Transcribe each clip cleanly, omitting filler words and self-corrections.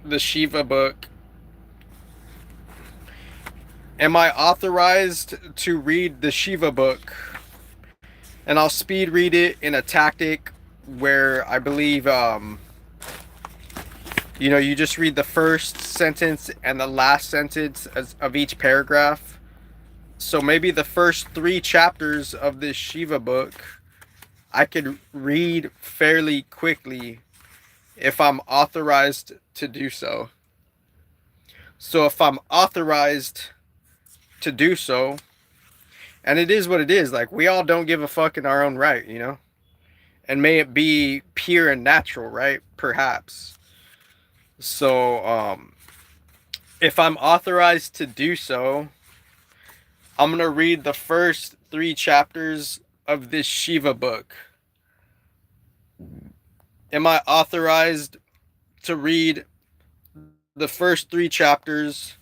the Shiva book, am I authorized to read the Shiva book? And I'll speed read it in a tactic where I believe, you just read the first sentence and the last sentence of each paragraph. So maybe the first three chapters of this Shiva book I could read fairly quickly if I'm authorized to do so. So if I'm authorized to do so, and it is what it is, like we all don't give a fuck in our own right, And may it be pure and natural, right? Perhaps. So, if I'm authorized to do so, I'm gonna read the first three chapters of this Shiva book. Am I authorized to read the first three chapters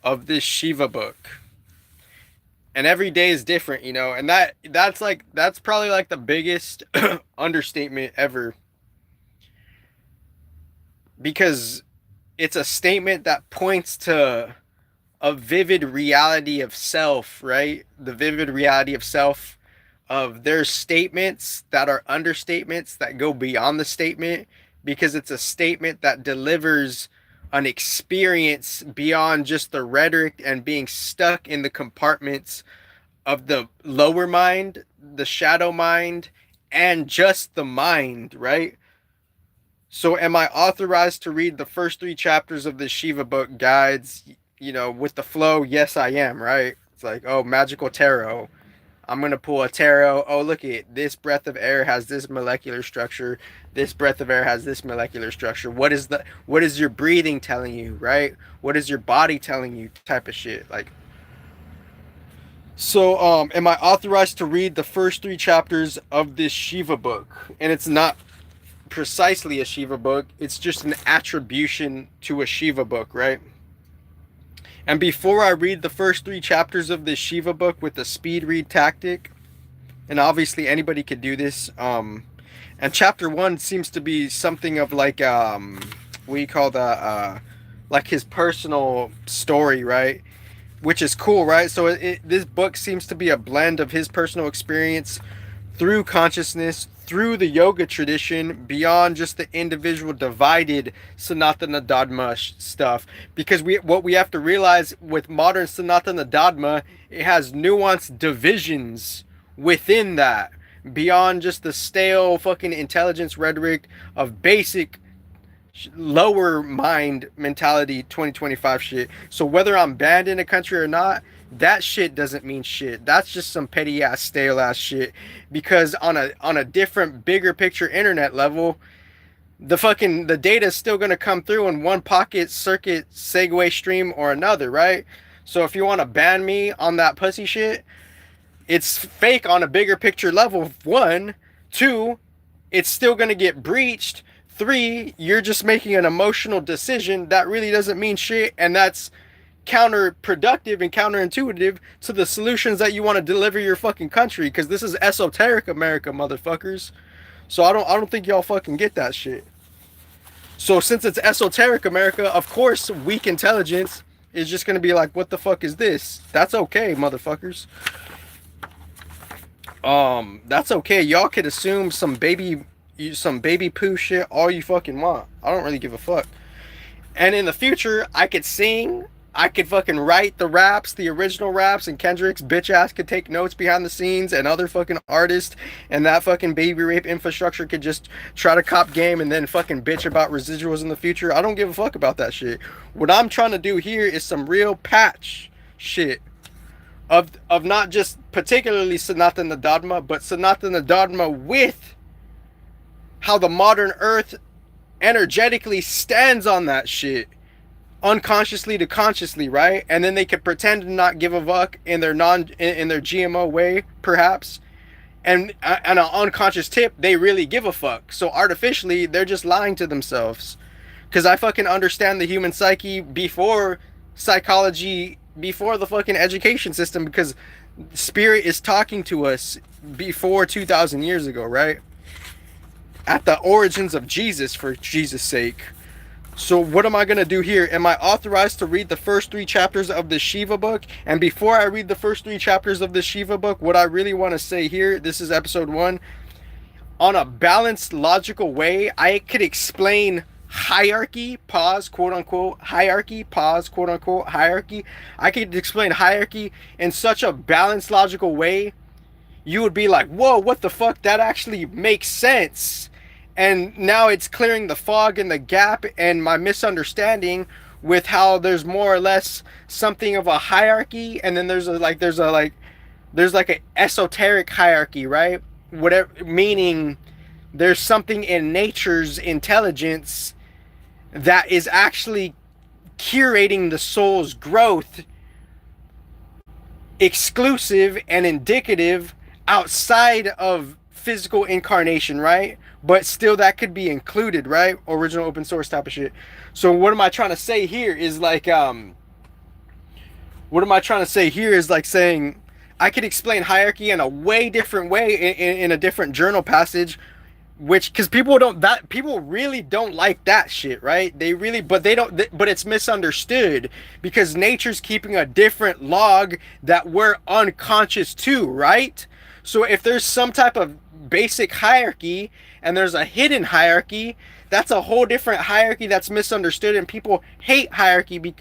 of this Shiva book? And every day is different, and that's probably like the biggest understatement ever, because it's a statement that points to a vivid reality of self, right? The vivid reality of self, of there's statements that are understatements that go beyond the statement, because it's a statement that delivers an experience beyond just the rhetoric and being stuck in the compartments of the lower mind, the shadow mind, and just the mind, right? So, am I authorized to read the first three chapters of the Shiva book guides, with the flow? Yes, I am, right? It's like, oh, magical tarot. I'm going to pull a tarot. Oh, look at this breath of air has this molecular structure. This breath of air has this molecular structure. What is your breathing telling you, right? What is your body telling you, type of shit. Like, so, am I authorized to read the first three chapters of this Shiva book? And it's not precisely a Shiva book, it's just an attribution to a Shiva book, right? And before I read the first three chapters of this Shiva book with the speed read tactic, and obviously anybody could do this, and chapter one seems to be something of like, we call that, like his personal story, right? Which is cool, right? So this book seems to be a blend of his personal experience through consciousness, through the yoga tradition, beyond just the individual divided Sanatana Dharma stuff. Because what we have to realize with modern Sanatana Dharma, it has nuanced divisions within that, beyond just the stale fucking intelligence rhetoric of basic lower mind mentality 2025 shit. So whether I'm banned in a country or not, that shit doesn't mean shit. That's just some petty ass stale ass shit, because on a different bigger picture internet level, the data is still going to come through in one pocket circuit segue stream or another, right? So if you want to ban me on that pussy shit, it's fake on a bigger picture level. One, two, it's still going to get breached. Three, you're just making an emotional decision that really doesn't mean shit, and that's counterproductive and counterintuitive to the solutions that you want to deliver your fucking country, because this is esoteric America, motherfuckers. So I don't think y'all fucking get that shit. So since it's esoteric America, of course weak intelligence is just gonna be like, what the fuck is this? That's okay, motherfuckers. That's okay. Y'all could assume some baby poo shit all you fucking want. I don't really give a fuck. And in the future, I could sing, I could fucking write the raps, the original raps, and Kendrick's bitch ass could take notes behind the scenes, and other fucking artists, and that fucking baby rape infrastructure could just try to cop game and then fucking bitch about residuals in the future. I don't give a fuck about that shit. What I'm trying to do here is some real patch shit of not just particularly Sanatana Dharma, but Sanatana Dharma with how the modern earth energetically stands on that shit, unconsciously to consciously, right? And then they could pretend to not give a fuck in their GMO way, perhaps, and on an unconscious tip, they really give a fuck. So artificially, they're just lying to themselves. Because I fucking understand the human psyche before psychology, before the fucking education system, because spirit is talking to us before 2,000 years ago, right? At the origins of Jesus, for Jesus' sake. So what am I going to do here? Am I authorized to read the first 3 chapters of the Shiva book? And before I read the first 3 chapters of the Shiva book, what I really want to say here, this is episode 1, on a balanced, logical way, I could explain hierarchy, pause, quote unquote, hierarchy, pause, quote unquote, hierarchy. I could explain hierarchy in such a balanced, logical way. You would be like, whoa, what the fuck? That actually makes sense. And now it's clearing the fog and the gap and my misunderstanding with how there's more or less something of a hierarchy, and then there's like an esoteric hierarchy, right? Whatever, meaning there's something in nature's intelligence that is actually curating the soul's growth, exclusive and indicative outside of physical incarnation, right? But still that could be included, right? Original open source type of shit. So what am I trying to say here is like saying I could explain hierarchy in a way different way in a different journal passage, which, because people really don't like that shit, right? They really, but they don't, but it's misunderstood because nature's keeping a different log that we're unconscious to, right? So if there's some type of basic hierarchy and there's a hidden hierarchy, that's a whole different hierarchy that's misunderstood, and people hate hierarchy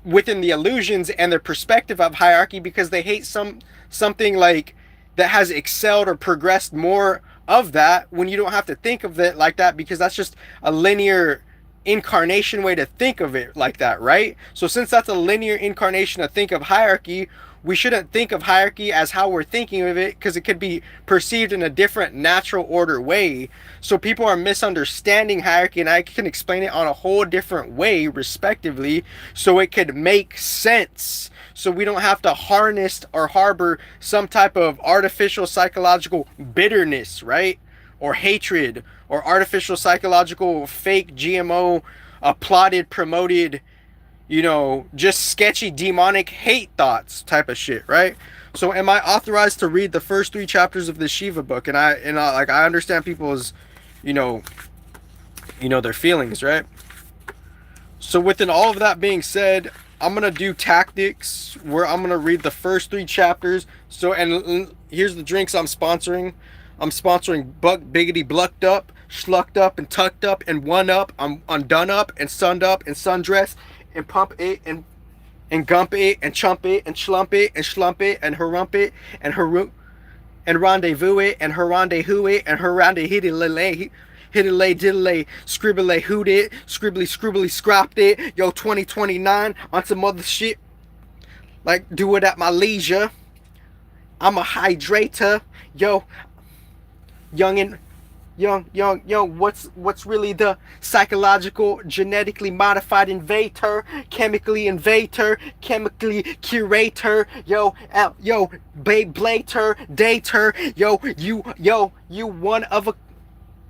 within the illusions and their perspective of hierarchy, because they hate something like that has excelled or progressed more of that, when you don't have to think of it like that, because that's just a linear incarnation way to think of it like that, right? So since that's a linear incarnation to think of hierarchy, we shouldn't think of hierarchy as how we're thinking of it, because it could be perceived in a different natural order way. So people are misunderstanding hierarchy, and I can explain it on a whole different way respectively, so it could make sense, so we don't have to harness or harbor some type of artificial psychological bitterness, right? Or hatred, or artificial psychological fake GMO applauded, promoted, just sketchy demonic hate thoughts type of shit, right? So am I authorized to read the first 3 chapters of the Shiva book? And I understand people's, their feelings, right? So within all of that being said, I'm going to do tactics where I'm going to read the first 3 chapters. So, and here's the drinks I'm sponsoring. I'm sponsoring Buck Biggity Blucked Up, Schlucked Up, and Tucked Up, and One Up. I'm Done Up, and Sunned Up, and Sundress, and Pump It, and Gump It, and Chump It, and Schlump It, and Schlump It, and Harump It, and and Rendezvous It, and Rendezvous It, and Rendezvous Hiddle diddle scribbly hoot it, scribbly scropped it, yo 2029 on some other shit, like do it at my leisure. I'm a hydrator, yo, young, what's really the psychological, genetically modified invader, chemically curator, babe blater, dater, you one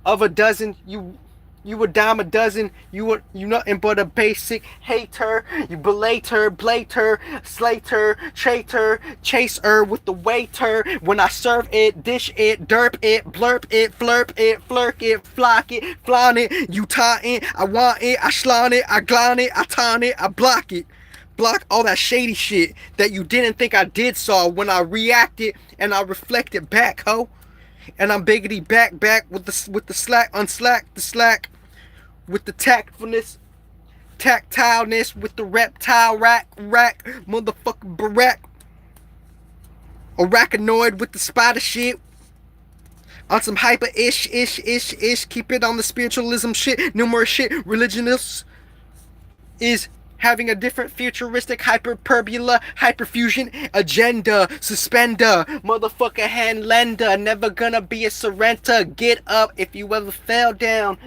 of a dozen, you a dime a dozen, you nothing but a basic hater, you blater, slater, traitor, chaser with the waiter. When I serve it, dish it, derp it, blurp it, flirp it, flirk it, flock it, flaunt it, you tie it, I want it, I slaunt it, I glon it, I ton it, I block it. Block all that shady shit that you didn't think I did saw when I reacted and I reflected back, ho. And I'm biggity back with the slack, unslack the slack, with the tactfulness, tactileness, with the reptile rack, motherfucking barack, arachnoid with the spider shit, on some hyper ish, keep it on the spiritualism shit, numerous shit, religionist is having a different futuristic hyperbola, hyperfusion agenda, suspender, motherfucker hand lender, never gonna be a surrender, get up if you ever fell down,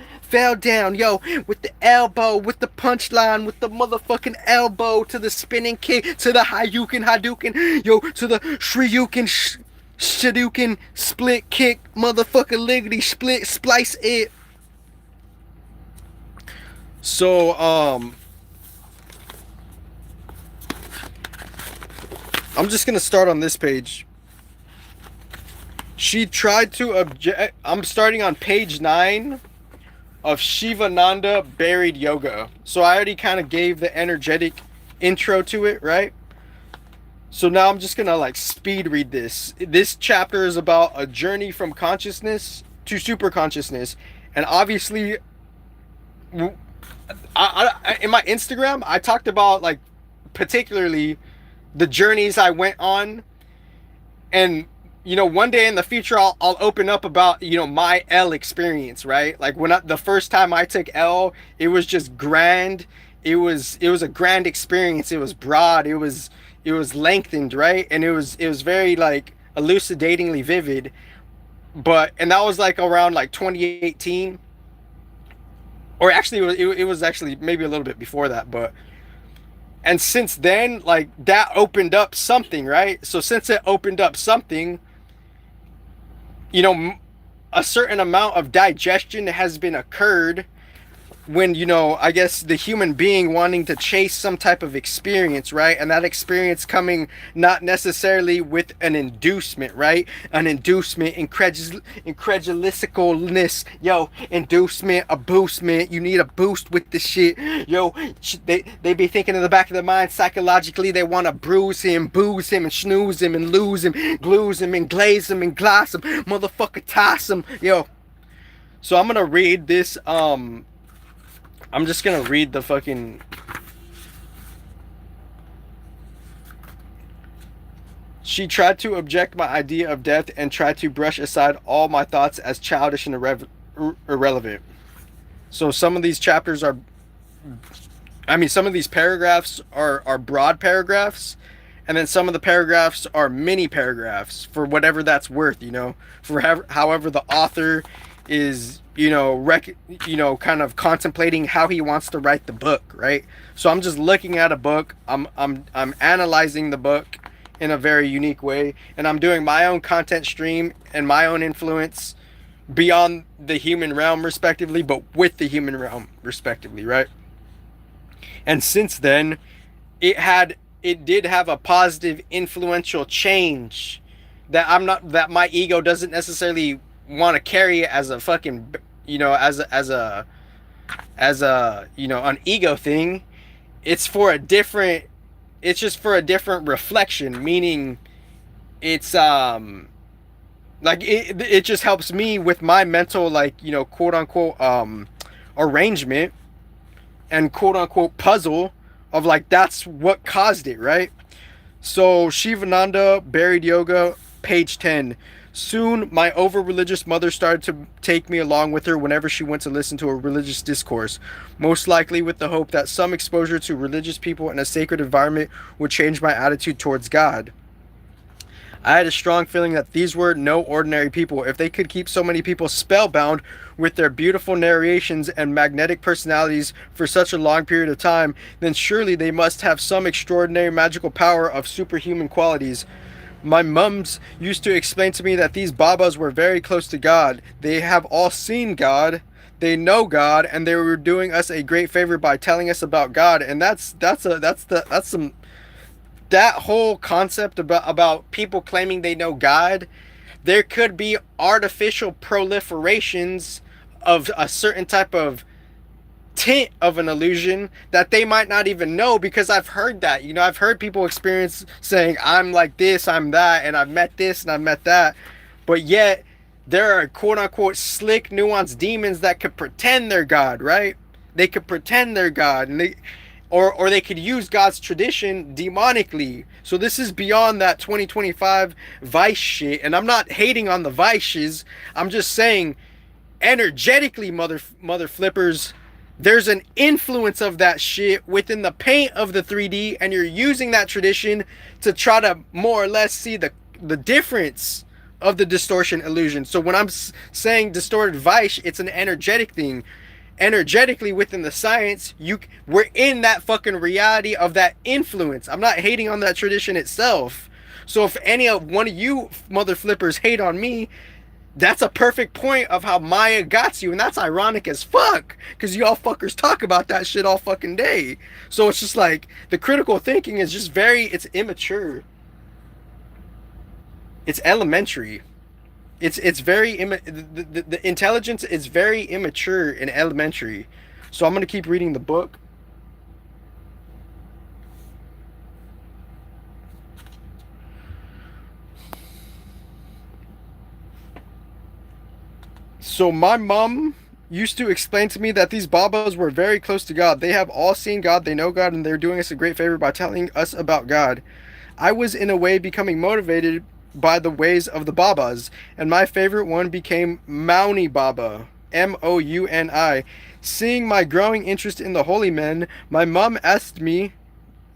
yo, with the elbow, with the punchline, with the motherfucking elbow, to the spinning kick, to the Hadouken, yo, to the Shryuken, Shadouken, split kick, motherfucker liggity, split, splice it. So, I'm just going to start on this page. She tried to object. I'm starting on page 9. of Shivananda buried yoga. So I already kind of gave the energetic intro to it, right? So now I'm just gonna like speed read this. This chapter is about a journey from consciousness to super consciousness, and obviously, in my Instagram, I talked about like particularly the journeys I went on, and one day in the future I'll open up about my L experience, right? Like the first time I took L, it was just grand. It was a grand experience. It was broad. It was lengthened, right? And it was very like elucidatingly vivid. And that was like around like 2018, or actually it was actually maybe a little bit before that, but and since then, like, that opened up something, right? So since it opened up something, you know, a certain amount of digestion has been occurred when, I guess the human being wanting to chase some type of experience, right? And that experience coming not necessarily with an inducement, right? An inducement, incredulisticalness, inducement, a boostment. You need a boost with the shit, they be thinking in the back of their mind psychologically they want to bruise him, booze him, and snooze him, and lose him, glues him, and glaze him, and gloss him, motherfucker toss him, So I'm gonna read this, I'm just gonna read the fucking. She tried to object my idea of death and tried to brush aside all my thoughts as childish and irrelevant. So some of these chapters are, some of these paragraphs are broad paragraphs, and then some of the paragraphs are mini paragraphs for whatever that's worth, for however the author is, kind of contemplating how he wants to write the book, right? So I'm just looking at a book, I'm analyzing the book in a very unique way, and I'm doing my own content stream and my own influence beyond the human realm respectively, but with the human realm respectively, right? And since then, it did have a positive influential change that my ego doesn't necessarily want to carry it as a fucking, as a an ego thing. It's just for a different reflection, meaning it's like it just helps me with my mental, like, quote unquote arrangement and quote unquote puzzle of like that's what caused it, right? So Shivananda buried yoga, page 10. Soon, my over-religious mother started to take me along with her whenever she went to listen to a religious discourse, most likely with the hope that some exposure to religious people in a sacred environment would change my attitude towards God. I had a strong feeling that these were no ordinary people. If they could keep so many people spellbound with their beautiful narrations and magnetic personalities for such a long period of time, then surely they must have some extraordinary magical power of superhuman qualities. My mums used to explain to me that these Babas were very close to God. They have all seen God, they know God, and they were doing us a great favor by telling us about God. And that's some, that whole concept about people claiming they know God. There could be artificial proliferations of a certain type of tint of an illusion that they might not even know, because I've heard that. I've heard people experience saying, I'm like this, I'm that, and I've met this and I've met that. But yet, there are quote unquote slick, nuanced demons that could pretend they're God, right? They could pretend they're God, and or they could use God's tradition demonically. So this is beyond that 2025 vice shit. And I'm not hating on the vices. I'm just saying, energetically, mother flippers, there's an influence of that shit within the paint of the 3D, and you're using that tradition to try to more or less see the difference of the distortion illusion. So when I'm saying distorted vice, it's an energetic thing. Energetically within the science, we're in that fucking reality of that influence. I'm not hating on that tradition itself. So if any of one of you mother flippers hate on me, that's a perfect point of how Maya got you, and that's ironic as fuck, because y'all fuckers talk about that shit all fucking day. So it's just like, the critical thinking is just it's immature. It's elementary. It's very the intelligence is very immature in elementary. So I'm gonna keep reading the book. So my mom used to explain to me that these Babas were very close to God. They have all seen God, they know God, and they're doing us a great favor by telling us about God. I was in a way becoming motivated by the ways of the Babas, and my favorite one became Mouni Baba, Mouni. Seeing my growing interest in the holy men, my mom asked me,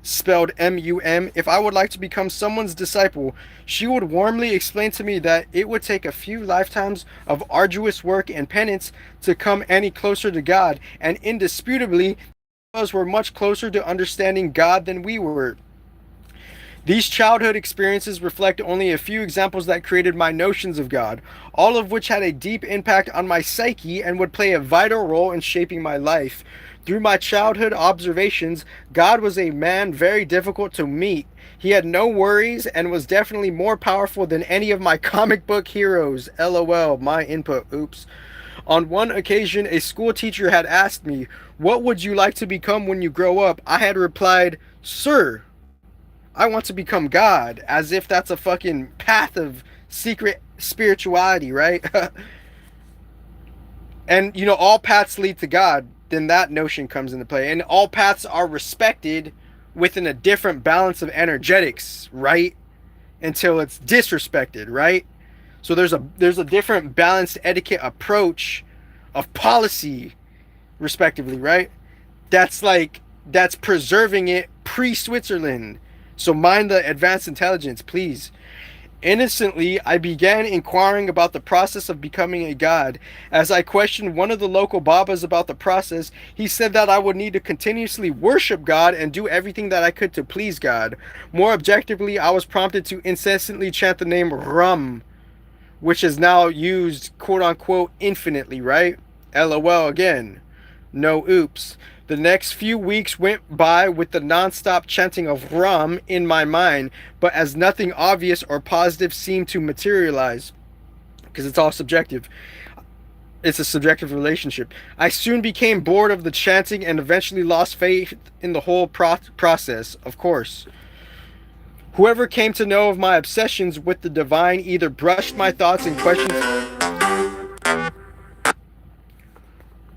spelled M-U-M, if I would like to become someone's disciple. She would warmly explain to me that it would take a few lifetimes of arduous work and penance to come any closer to God, and indisputably, those were much closer to understanding God than we were. These childhood experiences reflect only a few examples that created my notions of God, all of which had a deep impact on my psyche and would play a vital role in shaping my life. Through my childhood observations, God was a man very difficult to meet. He had no worries and was definitely more powerful than any of my comic book heroes. LOL, my input. Oops. On one occasion, a school teacher had asked me, "What would you like to become when you grow up?" I had replied, "Sir, I want to become God," as if that's a fucking path of secret spirituality, right? And, all paths lead to God, then that notion comes into play. And all paths are respected within a different balance of energetics, right? Until it's disrespected, right? So there's a different balanced etiquette approach of policy, respectively, right? That's preserving it pre-Switzerland. So mind the advanced intelligence, please. Innocently, I began inquiring about the process of becoming a god. As I questioned one of the local Babas about the process, he said that I would need to continuously worship God and do everything that I could to please God. More objectively, I was prompted to incessantly chant the name Ram, which is now used quote unquote infinitely, right? LOL again. No oops. The next few weeks went by with the non-stop chanting of Ram in my mind, but as nothing obvious or positive seemed to materialize, because it's all subjective. It's a subjective relationship. I soon became bored of the chanting and eventually lost faith in the whole process, of course. Whoever came to know of my obsessions with the divine either brushed my thoughts and questions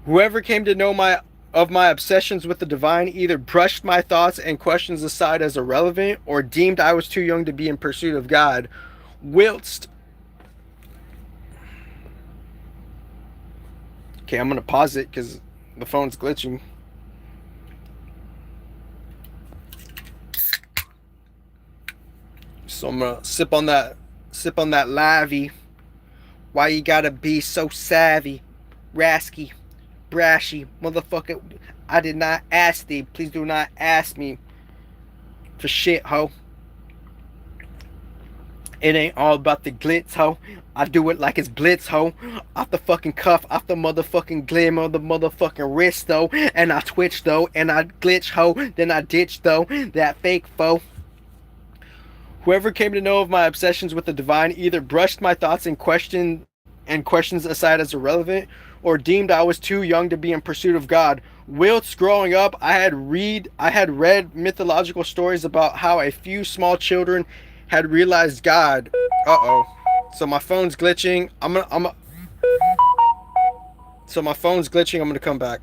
Whoever came to know my obsessions with the divine either brushed my thoughts and questions aside as irrelevant or deemed I was too young to be in pursuit of God. Whilst Okay, I'm gonna pause it because the phone's glitching. So I'm gonna sip on that livey. Why you gotta be so savvy, rasky, brashy, motherfucker? I did not ask thee. Please do not ask me for shit, ho. It ain't all about the glitz, ho. I do it like it's blitz, ho. Off the fucking cuff, off the motherfucking glimmer of the motherfucking wrist, though. And I twitch, though. And I glitch, ho. Then I ditch, though. That fake foe. Whoever came to know of my obsessions with the divine either brushed my thoughts and questions aside as irrelevant, or deemed I was too young to be in pursuit of God. Whilst growing up, I had read mythological stories about how a few small children had realized God. So my phone's glitching. So my phone's glitching. I'm gonna come back.